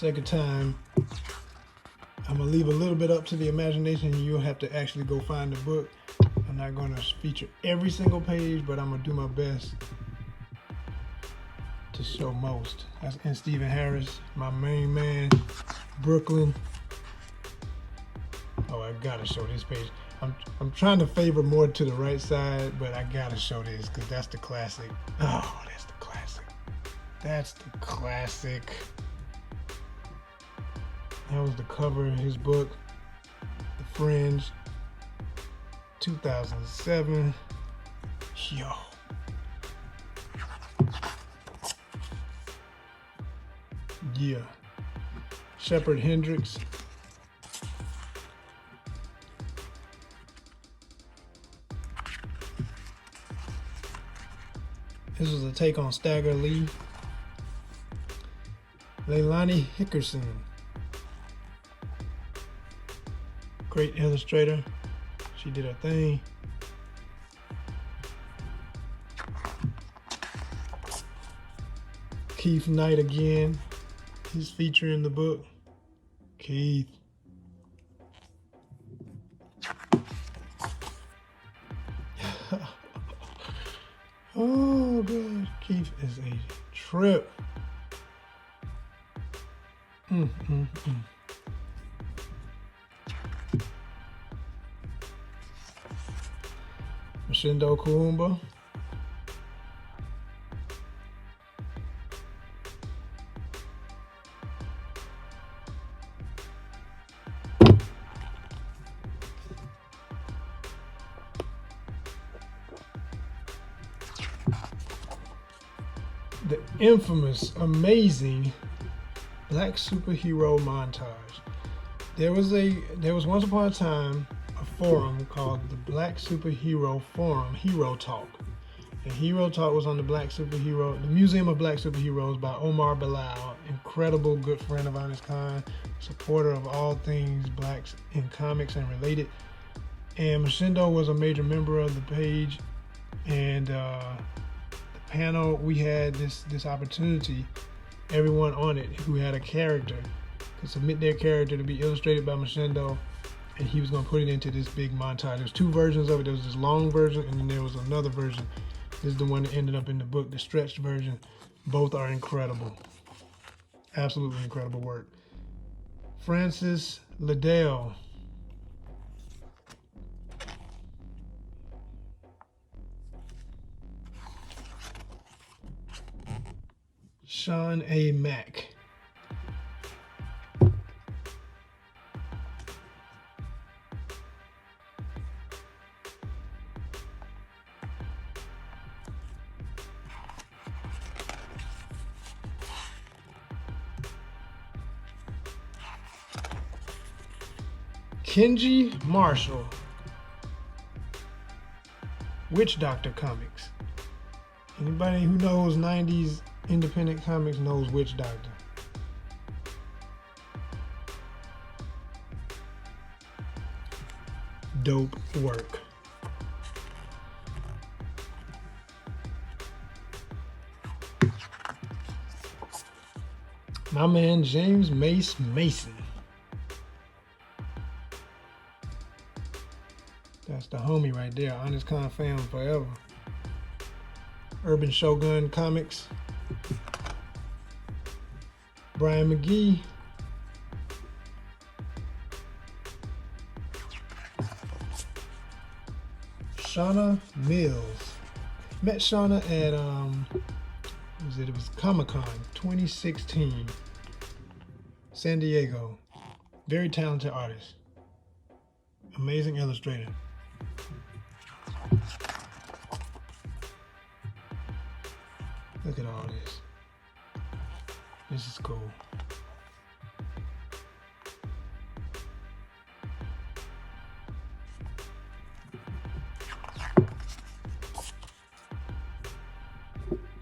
sake of time, I'm gonna leave a little bit up to the imagination. You'll have to actually go find the book. I'm not gonna feature every single page, but I'm gonna do my best to show most. And Stephen Harris, my main man, Brooklyn. Oh, I gotta show this page. I'm trying to favor more to the right side, but I gotta show this because that's the classic. Oh, that's the classic. That's the classic. That was the cover of his book, The Fringe, 2007. Yo. Yeah. Shepard Hendricks. This was a take on Stagger Lee. Leilani Hickerson. Great illustrator. She did her thing. Keith Knight again. He's featured in the book. Keith. Oh gosh, Keith is a trip. Mashindo Kuumba. The infamous, amazing Black superhero montage. There was once upon a time a forum called the Black Superhero Forum, Hero Talk. And Hero Talk was on the Museum of Black Superheroes by Omar Bilal, incredible good friend of ONYXCON, supporter of all things blacks in comics and related. And Mashindo was a major member of the page, and the panel, we had this opportunity, everyone on it who had a character could submit their character to be illustrated by Mashindo, and he was going to put it into this big montage. There's two versions of it. There was this long version, and then there was another version. This is the one that ended up in the book, the stretched version. Both are incredible. Absolutely incredible work. Francis Liddell. Sean A. Mack. Kenji Marshall. Witch Doctor Comics. Anybody who knows 90s independent comics knows Witch Doctor. Dope work. My man James Mace Mason. That's the homie right there. ONYXCON fam forever. Urban Shogun Comics. Brian McGee. Shauna Mills. Met Shauna at it was Comic-Con 2016. San Diego. Very talented artist. Amazing illustrator. Look at all this. This is cool.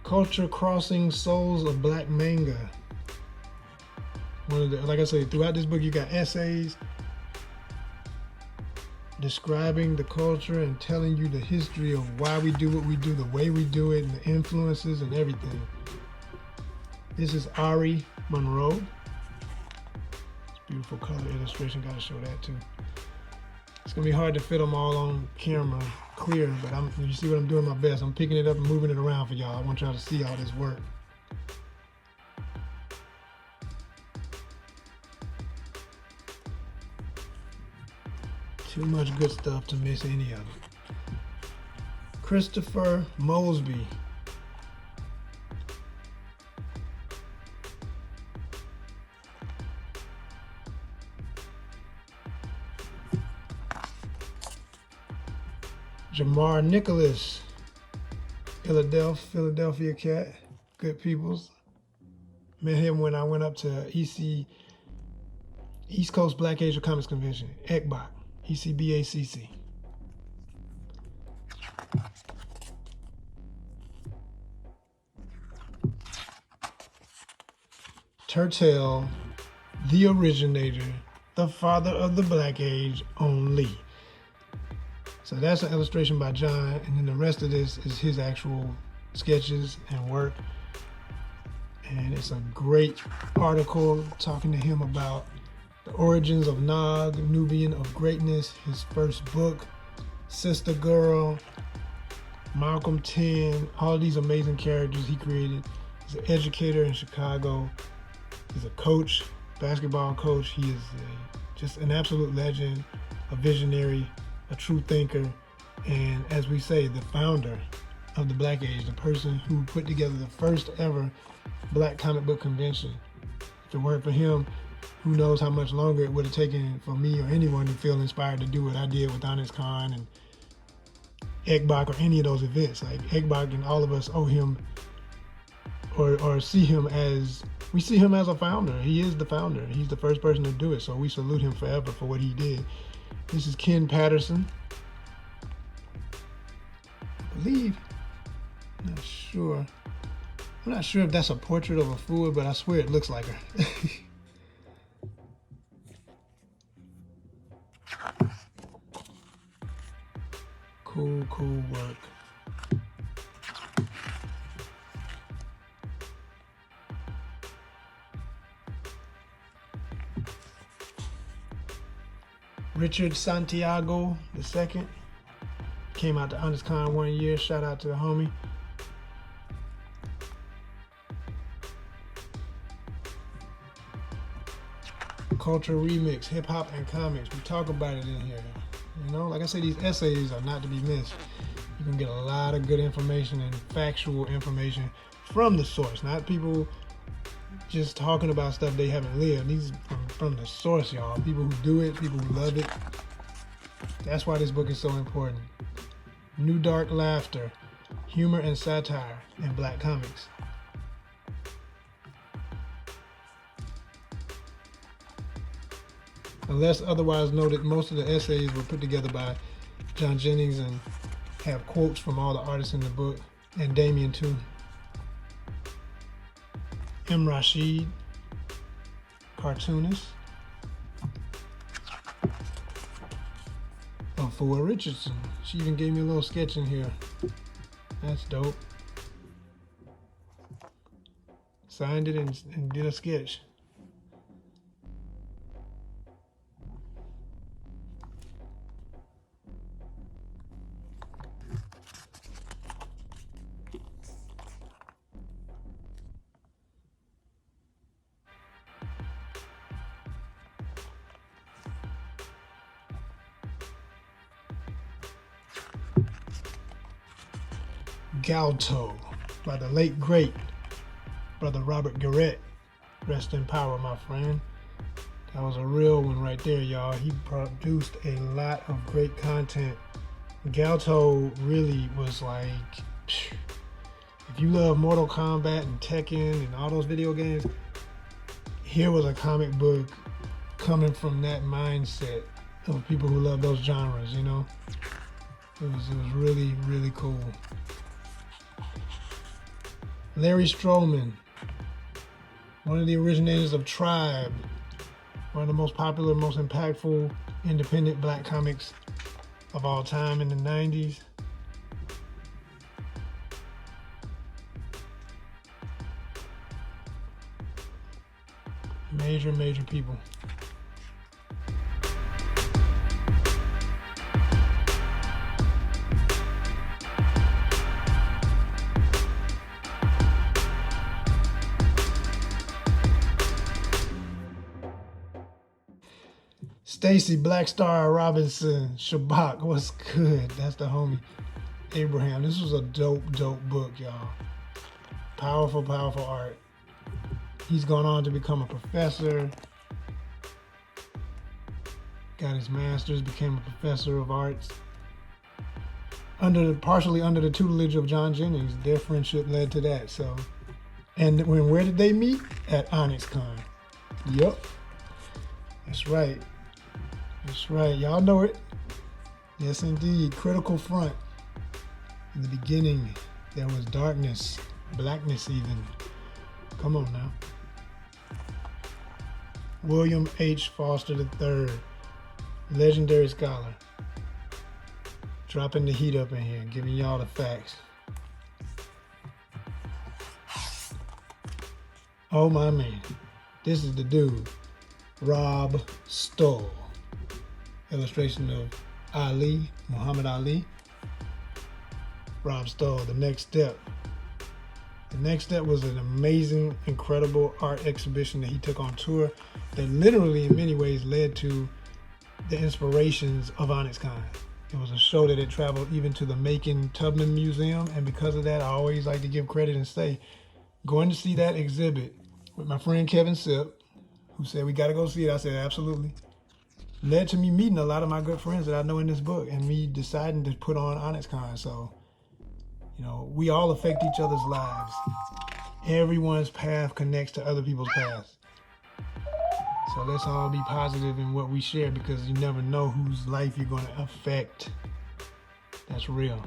Culture Crossing Souls of Black Manga. Like I said, throughout this book you got essays describing the culture and telling you the history of why we do what we do, the way we do it, and the influences and everything. This is Ari Monroe. Beautiful color illustration, gotta show that too. It's gonna be hard to fit them all on camera clear, but you see what I'm doing my best. I'm picking it up and moving it around for y'all. I want y'all to see all this work. Too much good stuff to miss any of it. Christopher Mosby. Jamar Nicholas, Philadelphia cat, good peoples. Met him when I went up to East Coast Black Asia Comics Convention, ECBAC, ECBACC. Turtle, the originator, the father of the Black Age, only. So that's an illustration by John, and then the rest of this is his actual sketches and work. And it's a great article talking to him about the origins of Nog, Nubian of Greatness, his first book, Sister Girl, Malcolm 10, all these amazing characters he created. He's an educator in Chicago. He's a coach, basketball coach. He is just an absolute legend, a visionary, a true thinker, and as we say, the founder of the Black Age, the person who put together the first ever Black comic book convention. If it weren't for him, who knows how much longer it would have taken for me or anyone to feel inspired to do what I did with ONYXCON and ECBAC or any of those events. Like ECBAC and all of us owe him or see him as, we see him as a founder. He is the founder. He's the first person to do it, so we salute him forever for what he did. This is Ken Patterson. I believe, I'm not sure if that's a portrait of a fool, but I swear it looks like her. Cool work. Richard Santiago II came out to ONYXCON one year. Shout out to the homie. Culture Remix, hip hop and comics. We talk about it in here. You know, like I say, these essays are not to be missed. You can get a lot of good information and factual information from the source, not people just talking about stuff they haven't lived. These from the source, y'all. People who do it, people who love it. That's why this book is so important. New Dark Laughter, Humor and Satire in Black Comics. Unless otherwise noted, most of the essays were put together by John Jennings and have quotes from all the artists in the book, and Damien too. M. Rashid, cartoonist. Afua Richardson, she even gave me a little sketch in here. That's dope. Signed it and did a sketch. Galto by the late great brother Robert Garrett. Rest in power, my friend. That was a real one right there, y'all. He produced a lot of great content. Galto really was like, if you love Mortal Kombat and Tekken and all those video games, here was a comic book coming from that mindset of people who love those genres, you know? It was really, really cool. Larry Stroman, one of the originators of Tribe, one of the most popular, most impactful independent Black comics of all time in the 90s. Major people. Stacy Black Star Robinson Shabak, what's good? That's the homie. Abraham, this was a dope book, y'all. Powerful art. He's gone on to become a professor. Got his master's, became a professor of arts. Partially under the tutelage of John Jennings. Their friendship led to that. So, and where did they meet? At ONYXCON. Yup. That's right. That's right. Y'all know it. Yes, indeed. Critical front. In the beginning, there was darkness, blackness even. Come on now. William H. Foster III, legendary scholar. Dropping the heat up in here, giving y'all the facts. Oh my man, this is the dude, Rob Stoll. Illustration of Ali, Muhammad Ali. Rob Stoll, The Next Step. The Next Step was an amazing, incredible art exhibition that he took on tour that literally in many ways led to the inspirations of ONYXCON. It was a show that had traveled even to the Macon Tubman Museum, and because of that, I always like to give credit and say, going to see that exhibit with my friend Kevin Sipp, who said, we gotta go see it. I said, absolutely. Led to me meeting a lot of my good friends that I know in this book and me deciding to put on ONYXCON. So, you know, we all affect each other's lives. Everyone's path connects to other people's paths. So let's all be positive in what we share, because you never know whose life you're going to affect. That's real.